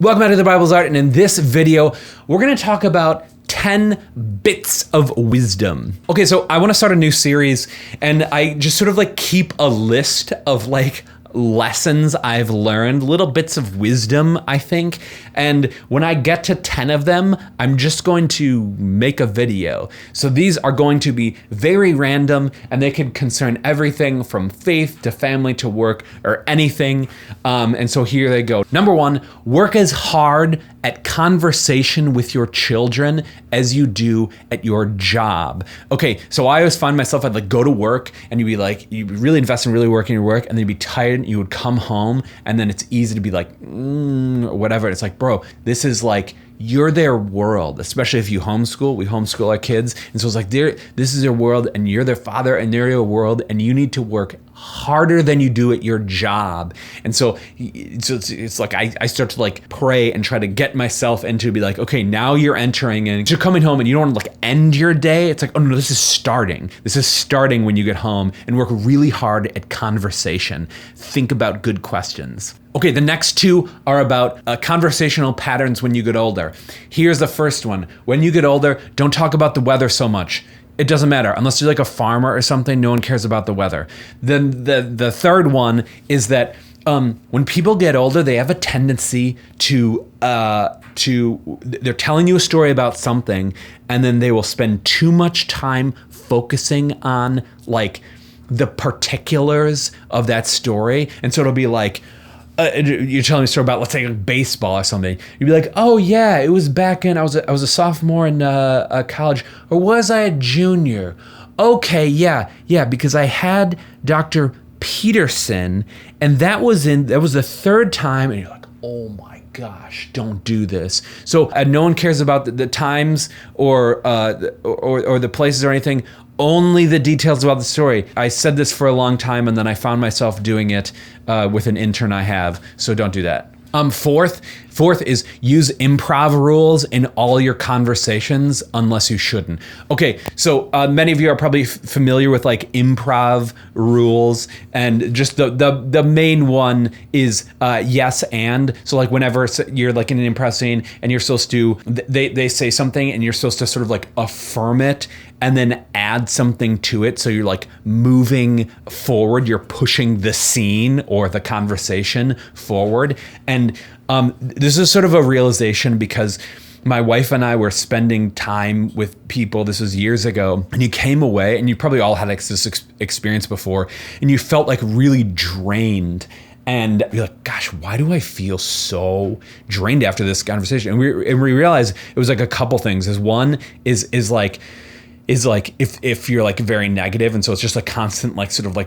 Welcome back to the Bible's Art, and in this video, we're going to talk about 10 bits of wisdom. Okay, so I want to start a new series, and I just sort of keep a list of lessons I've learned, little bits of wisdom, I think. And when I get to 10 of them, I'm just going to make a video. So these are going to be very random, and they can concern everything from faith to family to work or anything. And so here they go. Number one, work as hard at conversation with your children as you do at your job. Okay, so I always find myself, I'd go to work and you'd really invest in really working your work, and then you'd be tired, you would come home, and then it's easy to be or whatever. It's bro, this is you're their world, especially if you homeschool. We homeschool our kids. And so it's this is their world, and you're their father, and they're your world, and you need to work harder than you do at your job. And so it's I start to pray and try to get myself into be okay, now you're entering and you're coming home, and you don't want to end your day. It's oh no, this is starting. This is starting when you get home, and work really hard at conversation. Think about good questions. Okay, the next two are about conversational patterns when you get older. Here's the first one. When you get older, don't talk about the weather so much. It doesn't matter. Unless you're a farmer or something, no one cares about the weather. Then the third one is that when people get older, they have a tendency to they're telling you a story about something, and then they will spend too much time focusing on the particulars of that story. And so it'll be you're telling me a story about, let's say, baseball or something. You'd be oh yeah, it was back in, I was a sophomore in college, or was I a junior? Okay, yeah, because I had Dr. Peterson, and that was the third time, and you're oh my gosh, don't do this. So no one cares about the times or the places or anything. Only the details about the story. I said this for a long time, and then I found myself doing it with an intern I have, so don't do that. Fourth is use improv rules in all your conversations unless you shouldn't. Okay, so many of you are probably familiar with improv rules, and just the main one is yes and. So whenever you're in an improv scene and you're supposed to, they say something and you're supposed to sort of affirm it and then add something to it. So you're moving forward, you're pushing the scene or the conversation forward. And this is sort of a realization because my wife and I were spending time with people, this was years ago, and you came away, and you probably all had this experience before, and you felt really drained. And you're gosh, why do I feel so drained after this conversation? And we realized it was a couple things. One is if you're very negative, and so it's just a constant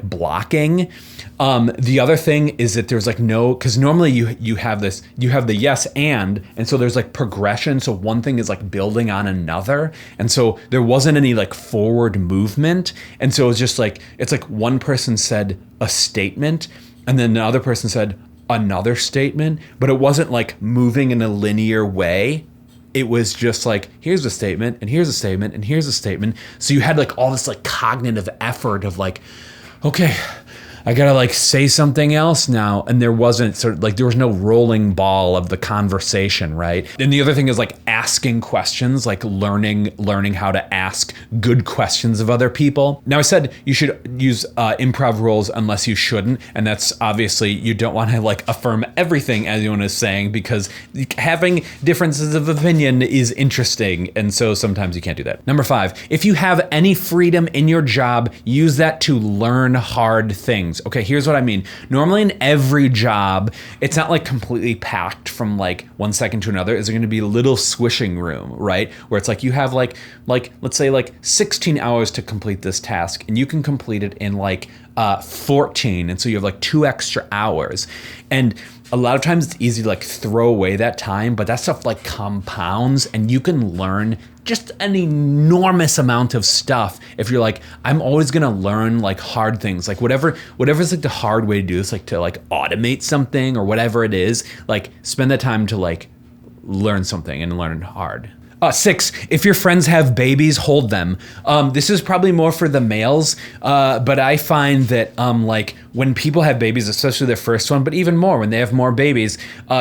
blocking. The other thing is that there's no, because normally you have the yes and so there's progression. So one thing is building on another, and so there wasn't any forward movement, and so it's just it's one person said a statement, and then the other person said another statement, but it wasn't moving in a linear way. It was just here's a statement, and here's a statement, and here's a statement. So you had all this cognitive effort of okay, I gotta say something else now. And there wasn't there was no rolling ball of the conversation, right? And the other thing is asking questions, learning how to ask good questions of other people. Now I said you should use improv rules unless you shouldn't. And that's obviously, you don't want to affirm everything anyone is saying, because having differences of opinion is interesting. And so sometimes you can't do that. Number 5, if you have any freedom in your job, use that to learn hard things. Okay, here's what I mean. Normally in every job, it's not completely packed from 1 second to another. Is there going to be a little swishing room, right? Where it's you have let's say 16 hours to complete this task, and you can complete it in 14. And so you have 2 extra hours. And a lot of times it's easy to throw away that time, but that stuff compounds, and you can learn just an enormous amount of stuff if you're I'm always gonna learn hard things, whatever's the hard way to do this, to automate something or whatever it is, spend that time to learn something and learn hard. 6, if your friends have babies, hold them. This is probably more for the males, but I find that like when people have babies, especially their first one, but even more when they have more babies,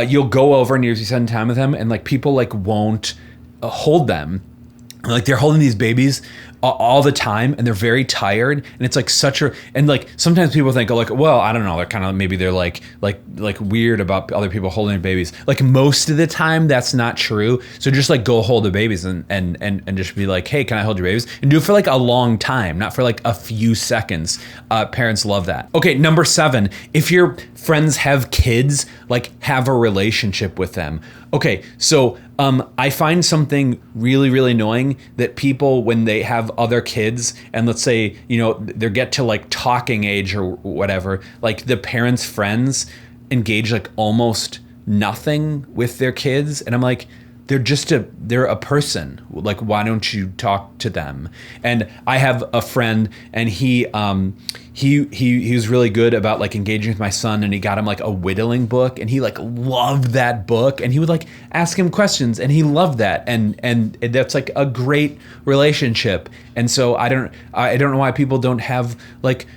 you'll go over and you spend time with them, and like people like won't hold them. Like they're holding these babies all the time, and they're very tired, and it's like and like sometimes people think, oh, like, well, I don't know, they're kind of, maybe they're like weird about other people holding their babies. Like most of the time that's not true. So just like go hold the babies and just be like, hey, can I hold your babies? And do it for like a long time, not for like a few seconds. Parents love that. Okay, number 7, if your friends have kids, like have a relationship with them. Okay, so I find something really, really annoying that people, when they have other kids, and let's say, you know, they get to like talking age or whatever, like the parents' friends engage like almost nothing with their kids. And I'm like, they're a person. Like, why don't you talk to them? And I have a friend, and he was really good about like engaging with my son, and he got him like a whittling book, and he like loved that book, and he would like ask him questions, and he loved that, and that's like a great relationship. And so I don't know why people don't have like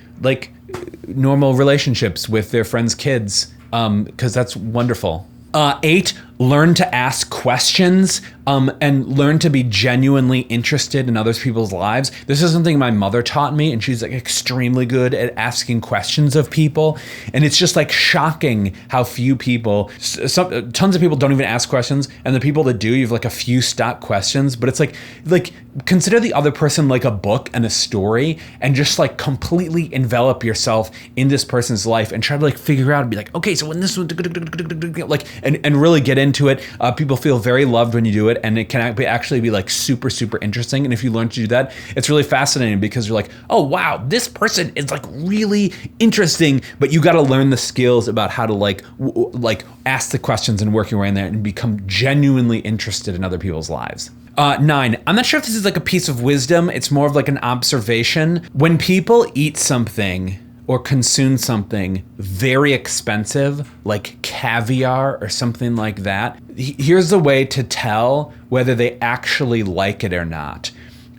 normal relationships with their friends' kids, because that's wonderful. 8, learn to ask questions and learn to be genuinely interested in other people's lives. This is something my mother taught me, and she's like extremely good at asking questions of people. And it's just like shocking how few people, tons of people don't even ask questions, and the people that do, you have like a few stock questions. But it's like consider the other person like a book and a story, and just like completely envelop yourself in this person's life and try to like figure out and be like, okay, so when this one, like, and really get into it. People feel very loved when you do it, and it can actually be like super, super interesting. And if you learn to do that, it's really fascinating, because you're like, oh wow, this person is like really interesting, but you got to learn the skills about how to like ask the questions and work your way in there and become genuinely interested in other people's lives. 9, I'm not sure if this is like a piece of wisdom. It's more of like an observation. When people eat something or consume something very expensive, like caviar or something like that, here's the way to tell whether they actually like it or not.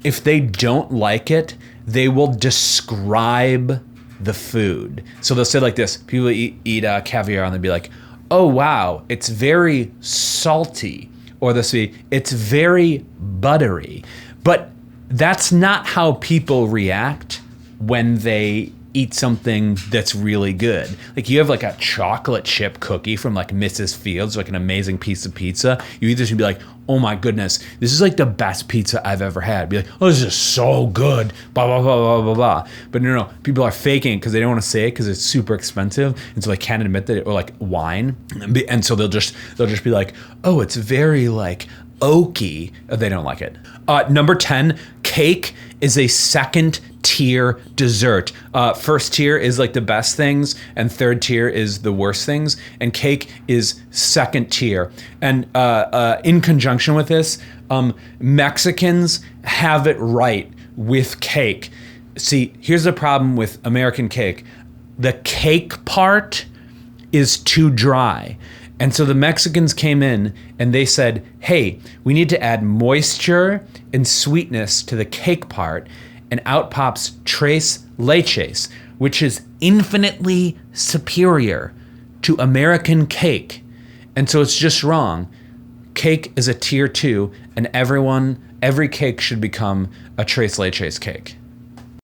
If they don't like it, they will describe the food. So they'll say like this, people eat caviar, and they'll be like, oh wow, it's very salty. Or they'll say, it's very buttery. But that's not how people react when they eat something that's really good. Like you have like a chocolate chip cookie from like Mrs. Fields, like an amazing piece of pizza. You either should be like, oh my goodness, this is like the best pizza I've ever had. Be like, oh, this is so good, blah, blah, blah, blah, blah, blah. But no, people are faking it because they don't want to say it because it's super expensive. And so they can't admit that, or like wine. And so they'll just be like, oh, it's very like oaky. They don't like it. Number 10, cake is a second tier dessert. First tier is like the best things, and third tier is the worst things, and cake is second tier. And in conjunction with this, Mexicans have it right with cake. See, here's the problem with American cake. The cake part is too dry. And so the Mexicans came in and they said, hey, we need to add moisture and sweetness to the cake part, and out pops tres leches, which is infinitely superior to American cake. And so it's just wrong. Cake is a tier 2, and every cake should become a tres leches cake.